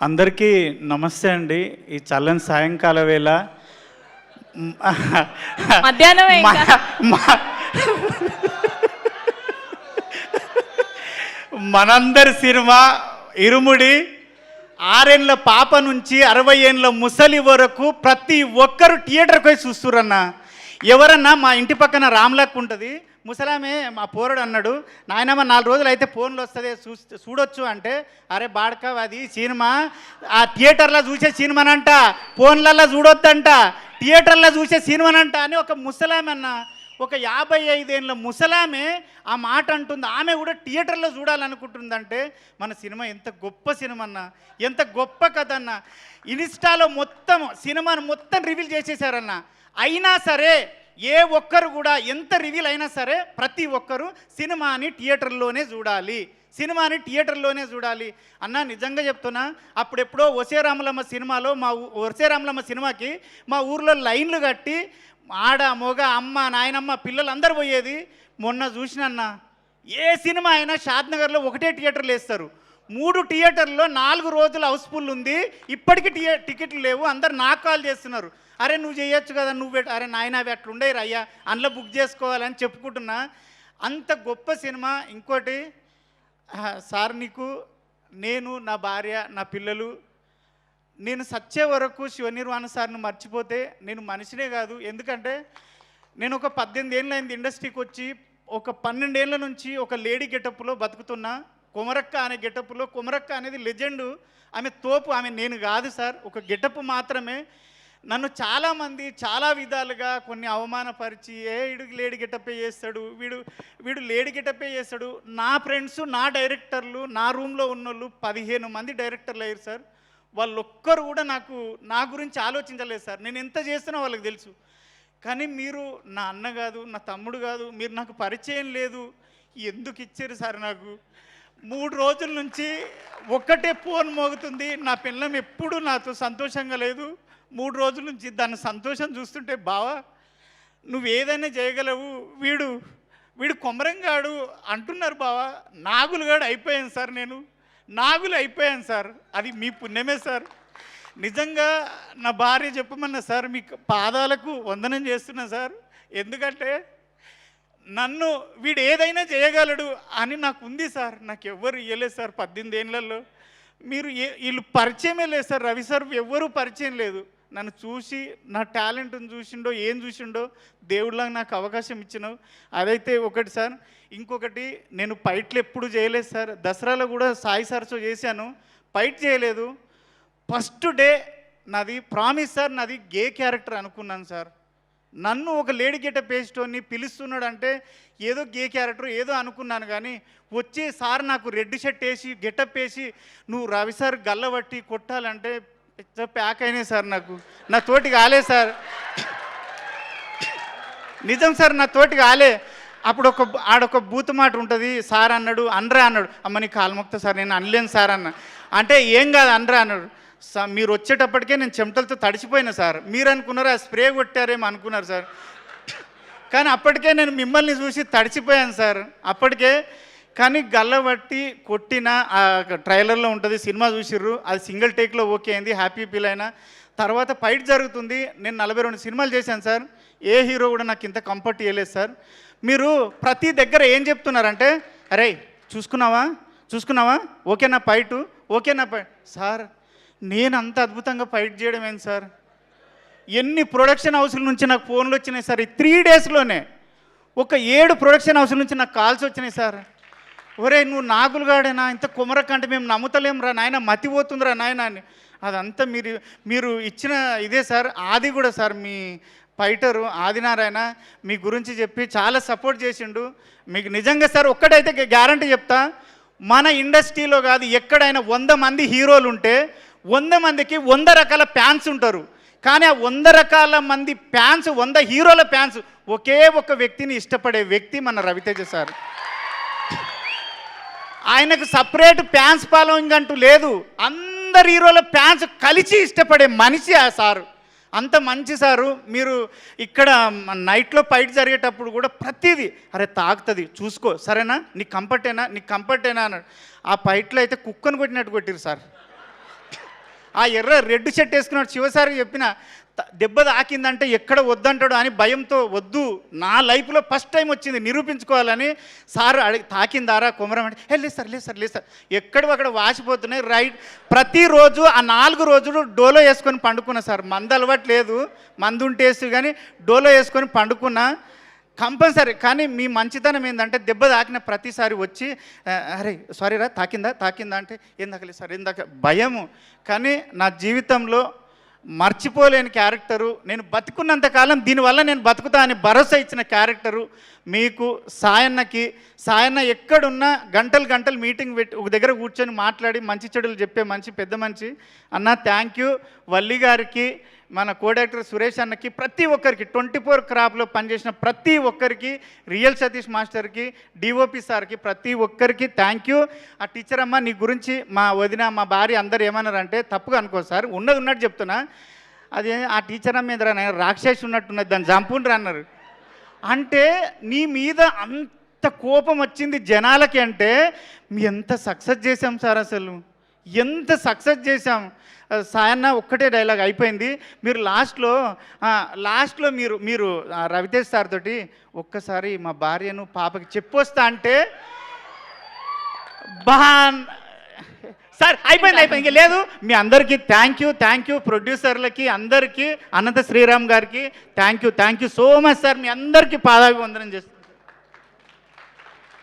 అందరికీ నమస్తే అండి. ఈ చల్లని సాయంకాల వేళ మధ్యాహ్నం మనందరి సినిమా ఇరుముడి 6 ఏళ్ళ పాప నుంచి 60 ఏళ్ళ ముసలి వరకు ప్రతి ఒక్కరు థియేటర్కి పోయి చూస్తురన్న. ఎవరన్నా మా ఇంటి పక్కన రామ్లక్ ఉంటుంది, ముసలామే మా పోరడు అన్నాడు, నాయనమ్మ 4 రోజులు అయితే ఫోన్లు వస్తుంది చూడొచ్చు అంటే, అరే బాడక అది సినిమా ఆ థియేటర్లో చూసే సినిమానంట, ఫోన్లల్లో చూడొద్దంట, థియేటర్లో చూసే సినిమానంట అని ఒక ముసలామె అన్న, ఒక 55 ఏళ్ళ ముసలామె ఆ మాట అంటుంది. ఆమె కూడా థియేటర్లో చూడాలనుకుంటుందంటే మన సినిమా ఎంత గొప్ప సినిమా అన్న, ఎంత గొప్ప కథ అన్న. ఇన్స్టాలో మొత్తం సినిమాను మొత్తం రివీల్ చేసేసారన్న. అయినా సరే ఏ ఒక్కరు కూడా ఎంత రివీల్ అయినా సరే ప్రతి ఒక్కరు సినిమాని థియేటర్లోనే చూడాలి, సినిమాని థియేటర్లోనే చూడాలి అన్న. నిజంగా చెప్తున్నా, అప్పుడెప్పుడో ఒసే రామలమ్మ సినిమాలో ఒసే రామలమ్మ సినిమాకి మా ఊర్లో లైన్లు కట్టి ఆడ మొగ అమ్మ నాయనమ్మ పిల్లలు అందరు పోయేది. మొన్న చూసినన్న, ఏ సినిమా అయినా షాద్నగర్లో ఒకటే థియేటర్లు వేస్తారు. 3 థియేటర్లో 4 రోజులు హౌస్ఫుల్ ఉంది, ఇప్పటికీ టికెట్లు లేవు. అందరు నాకు కాల్ చేస్తున్నారు, అరే నువ్వు చేయొచ్చు కదా, నువ్వు అరే నాయన అవి అట్లుండే అయ్యా అందులో బుక్ చేసుకోవాలని చెప్పుకుంటున్నా. అంత గొప్ప సినిమా. ఇంకోటి సార్, నీకు నేను నా భార్య నా పిల్లలు నేను సచ్చే వరకు శివనిర్వాణ సార్ను మర్చిపోతే నేను మనిషినే కాదు. ఎందుకంటే నేను ఒక 18 ఏళ్ళ అయింది ఇండస్ట్రీకి వచ్చి, ఒక 12 ఏళ్ళ నుంచి ఒక లేడీ గెటప్లో బతుకుతున్నా. కొమరక్క అనే గెటప్లో, కొమరక్క అనేది లెజెండు, ఆమె తోపు, ఆమె నేను కాదు సార్, ఒక గెటప్ మాత్రమే. నన్ను చాలామంది చాలా విధాలుగా కొన్ని అవమానపరిచి, వీడు లేడీ గెటప్పే చేస్తాడు, వీడు లేడీ గెటప్పే చేస్తాడు. నా ఫ్రెండ్స్ నా డైరెక్టర్లు నా రూమ్లో ఉన్నోళ్ళు 15 మంది డైరెక్టర్లు అయ్యారు సార్. వాళ్ళు ఒక్కరు కూడా నా గురించి ఆలోచించలేదు సార్. నేను ఎంత చేస్తున్నా వాళ్ళకి తెలుసు. కానీ మీరు నా అన్న కాదు, నా తమ్ముడు కాదు, మీరు నాకు పరిచయం లేదు, ఎందుకు ఇచ్చారు సార్? నాకు 3 రోజుల నుంచి ఒక్కటే ఫోన్ మోగుతుంది. నా పిల్లం ఎప్పుడూ నాతో సంతోషంగా లేదు. 3 రోజుల నుంచి దాని సంతోషం చూస్తుంటే, బావా నువ్వు ఏదైనా చేయగలవు, వీడు కొమరంగాడు అంటున్నారు బావా. నాగులుగాడు అయిపోయాను సార్, నేను నాగులు అయిపోయాను సార్. అది మీ పుణ్యమే సార్. నిజంగా నా భార్య చెప్పమన్నా సార్, మీ పాదాలకు వందనం చేస్తున్నా సార్. ఎందుకంటే నన్ను వీడు ఏదైనా చేయగలడు అని నాకు ఉంది సార్. నాకు ఎవ్వరు ఇవ్వలేదు సార్ 18 ఏళ్ళల్లో. వీళ్ళు పరిచయమే లేదు సార్. రవి సార్ ఎవ్వరూ పరిచయం లేదు. నన్ను చూసి నా టాలెంట్ని చూసిండో ఏం చూసిండో దేవుడిలాగా నాకు అవకాశం ఇచ్చినావు. అదైతే ఒకటి సార్. ఇంకొకటి, నేను ఫైట్లు ఎప్పుడు చేయలేదు సార్. దసరాలో కూడా సాయి సార్తో చేశాను, ఫైట్ చేయలేదు. ఫస్ట్ డే నాది ప్రామిస్ సార్, నాది గే క్యారెక్టర్ అనుకున్నాను సార్. నన్ను ఒక లేడీ గెటప్ వేసేటోని పిలుస్తున్నాడు అంటే ఏదో గే క్యారెక్టర్ ఏదో అనుకున్నాను. కానీ వచ్చే సార్ నాకు రెడ్ షర్ట్ వేసి గెటప్ వేసి నువ్వు రవి సార్ గల్లబట్టి కొట్టాలంటే ప్యాక్ అయినాయి సార్. నా తోటి కాలే సార్, నిజం సార్, నా తోటి కాలే. అప్పుడు ఆడొక బూత్ మాట ఉంటుంది, సార్ అన్నాడు, అనరా అన్నాడు. అమ్మ నీ కాలుమొక్త సార్, నేను అనలేను సార్ అన్న. అంటే ఏం కాదు అనరా అన్నాడు. మీరు వచ్చేటప్పటికే నేను చెమటలతో తడిచిపోయినా సార్. మీరు అనుకున్నారు ఆ స్ప్రే కొట్టారేమో అనుకున్నారు సార్. కానీ అప్పటికే నేను మిమ్మల్ని చూసి తడిచిపోయాను సార్ అప్పటికే. కానీ గల్లబట్టి కొట్టిన ట్రైలర్లో ఉంటుంది, సినిమా చూసిర్రు, అది సింగిల్ టేక్లో ఓకే అయింది, హ్యాపీ ఫీల్ అయినా. తర్వాత ఫైట్ జరుగుతుంది. నేను 42 సినిమాలు చేశాను సార్. ఏ హీరో కూడా నాకు ఇంత కంఫర్ట్ ఇవ్వలేదు సార్. మీరు ప్రతి దగ్గర ఏం చెప్తున్నారంటే, అరే చూసుకున్నావా ఓకేనా ఫైటు, ఓకేనా ఫైట్ సార్. నేను అంత అద్భుతంగా ఫైట్ చేయడం ఏంటి సార్? ఎన్ని ప్రొడక్షన్ హౌస్ల నుంచి నాకు ఫోన్లు వచ్చినాయి సార్. ఈ 3 డేస్లోనే ఒక 7 ప్రొడక్షన్ హౌస్ల నుంచి నాకు కాల్స్ వచ్చినాయి సార్. ఒరే నువ్వు నాగులుగాడేనా, ఇంత కుమరకంటే మేము నమ్ముతలేం రా నాయన, మతిపోతుందిరా నాయన అని. అదంతా మీరు ఇచ్చిన ఇదే సార్. ఆది కూడా సార్, మీ ఫైటరు ఆదినారాయణ మీ గురించి చెప్పి చాలా సపోర్ట్ చేసిండు. మీకు నిజంగా సార్ ఒక్కటైతే గ్యారంటీ చెప్తా, మన ఇండస్ట్రీలో కాదు ఎక్కడైనా 100 మంది హీరోలు ఉంటే 100 మందికి 100 రకాల ఫ్యాన్స్ ఉంటారు. కానీ ఆ 100 రకాల మంది ఫ్యాన్స్, 100 హీరోల ఫ్యాన్స్ ఒకే ఒక వ్యక్తిని ఇష్టపడే వ్యక్తి మన రవితేజ సార్. ఆయనకు సపరేట్ ఫ్యాన్స్ ఫాలోయింగ్ అంటూ లేదు, అందరు హీరోల ఫ్యాన్స్ కలిసి ఇష్టపడే మనిషి ఆ సారు. అంత మంచి సారు. మీరు ఇక్కడ నైట్లో ఫైట్ జరిగేటప్పుడు కూడా ప్రతిదీ అరే తాగుతుంది చూసుకో, సరేనా, నీకు కంఫర్టేనా అన్నాడు. ఆ ఫైట్లో అయితే కుక్కను కొట్టినట్టు కొట్టిరు సార్. ఆ ఎర్ర రెడ్ షర్ట్ వేసుకున్నాడు శివసారికి చెప్పిన దెబ్బ తాకిందంటే ఎక్కడ వద్దంటాడు అని భయంతో వద్దు, నా లైఫ్లో ఫస్ట్ టైం వచ్చింది నిరూపించుకోవాలని సార్ తాకిందారా కొమరం అంటే లేదు సార్ లేదు సార్ లేదు సార్, ఎక్కడో అక్కడ వాసిపోతున్నాయి రైట్. ప్రతిరోజు ఆ 4 రోజులు డోలో వేసుకొని పండుకున్నా సార్. మందు అలవాటు లేదు, మందు ఉంటేసి కానీ డోలో వేసుకొని పండుకున్నా కంపల్సరీ. కానీ మీ మంచితనం ఏంటంటే దెబ్బ తాకిన ప్రతిసారి వచ్చి అరే సారీ రా తాకిందా అంటే ఏందాకలేదు సార్ ఏందాక భయము. కానీ నా జీవితంలో మర్చిపోలేని క్యారెక్టరు, నేను బతుకున్నంతకాలం దీనివల్ల నేను బతుకుతా అని భరోసా ఇచ్చిన క్యారెక్టరు మీకు సాయన్న ఎక్కడున్నా గంటలు మీటింగ్ పెట్టి ఒక దగ్గర కూర్చొని మాట్లాడి మంచి చెడులు చెప్పే పెద్ద మనిషి అన్న. Thank you. వల్లి గారికి, మన కోడైరెక్టర్ సురేష్ అన్నకి, ప్రతి ఒక్కరికి 24 క్రాప్లో పనిచేసిన ప్రతి ఒక్కరికి, రియల్ సతీష్ మాస్టర్కి, డిఓపి సార్కి, ప్రతి ఒక్కరికి థ్యాంక్ యూ. ఆ టీచర్ అమ్మ నీ గురించి మా వదిన మా భార్య అందరు ఏమన్నారంటే తప్పుగా అనుకో సార్, ఉన్నట్టు చెప్తున్నా, అది ఆ టీచర్ అమ్మ మీద రాక్షసి ఉన్నట్టున్నది దాన్ని చంపుండ్రు అన్నారు. అంటే నీ మీద అంత కోపం వచ్చింది జనాలకి అంటే మీ ఎంత సక్సెస్ చేశాం సార్, అసలు ఎంత సక్సెస్ చేశాం. సాయన్న ఒక్కటే డైలాగ్ అయిపోయింది. మీరు లాస్ట్లో మీరు రవితేజ్ సార్ తోటి ఒక్కసారి మా భార్యను పాపకి చెప్పొస్తా అంటే సార్ అయిపోయింది ఇంక లేదు. మీ అందరికీ థ్యాంక్ యూ. ప్రొడ్యూసర్లకి అందరికీ, అనంత శ్రీరామ్ గారికి thank you so much sir. మీ అందరికీ పాదాభివందనం చేస్తాను.